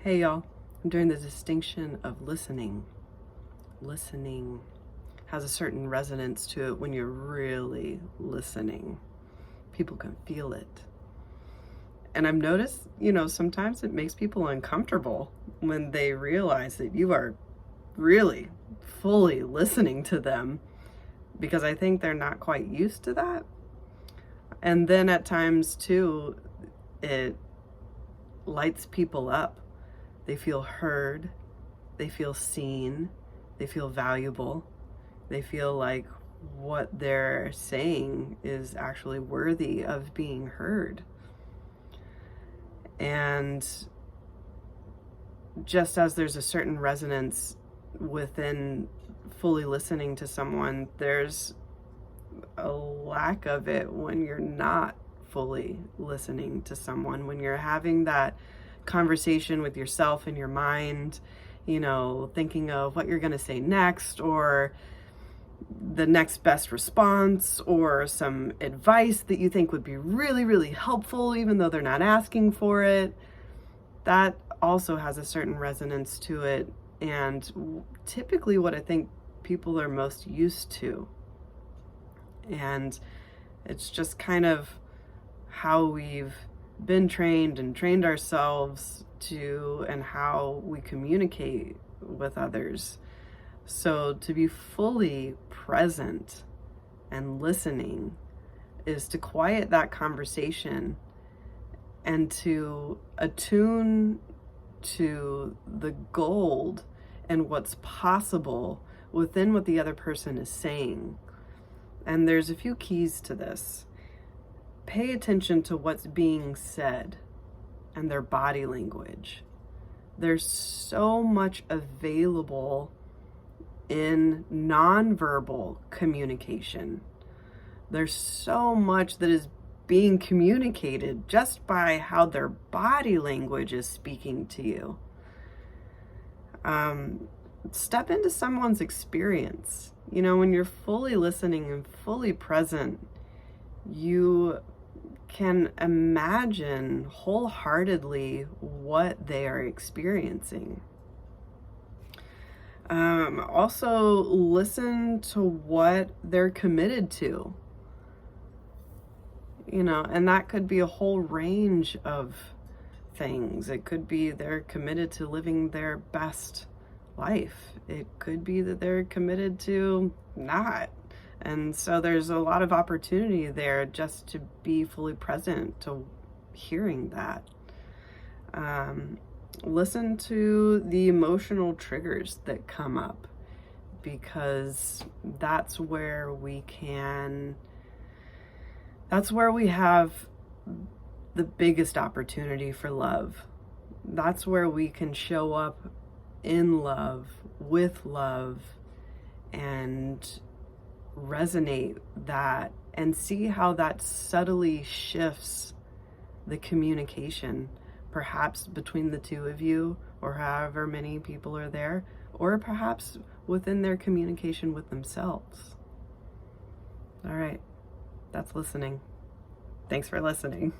Hey y'all, I'm doing the distinction of listening. Listening has a certain resonance to it when you're really listening. People can feel it. And I've noticed, sometimes it makes people uncomfortable when they realize that you are really fully listening to them, because I think they're not quite used to that. And then at times too, it lights people up. They feel heard, they feel seen, they feel valuable, they feel like what they're saying is actually worthy of being heard. And just as there's a certain resonance within fully listening to someone, there's a lack of it when you're not fully listening to someone, when you're having that conversation with yourself in your mind, thinking of what you're going to say next, or the next best response, or some advice that you think would be really, really helpful, even though they're not asking for it. That also has a certain resonance to it, and typically what I think people are most used to. And it's just kind of how we've been trained and trained ourselves to, and how we communicate with others. So to be fully present and listening is to quiet that conversation and to attune to the gold and what's possible within what the other person is saying. And there's a few keys to this. Pay attention to what's being said and their body language. There's so much available in nonverbal communication. There's so much that is being communicated just by how their body language is speaking to you. Step into someone's experience. When you're fully listening and fully present, you can imagine wholeheartedly what they are experiencing. Also, listen to what they're committed to. And that could be a whole range of things. It could be they're committed to living their best life. It could be that they're committed to not. And so there's a lot of opportunity there just to be fully present to hearing that. Listen to the emotional triggers that come up, because that's where we have the biggest opportunity for love. That's where we can show up in love, with love, and resonate that, and see how that subtly shifts the communication, perhaps between the two of you, or however many people are there, or perhaps within their communication with themselves. All right, that's listening. Thanks for listening.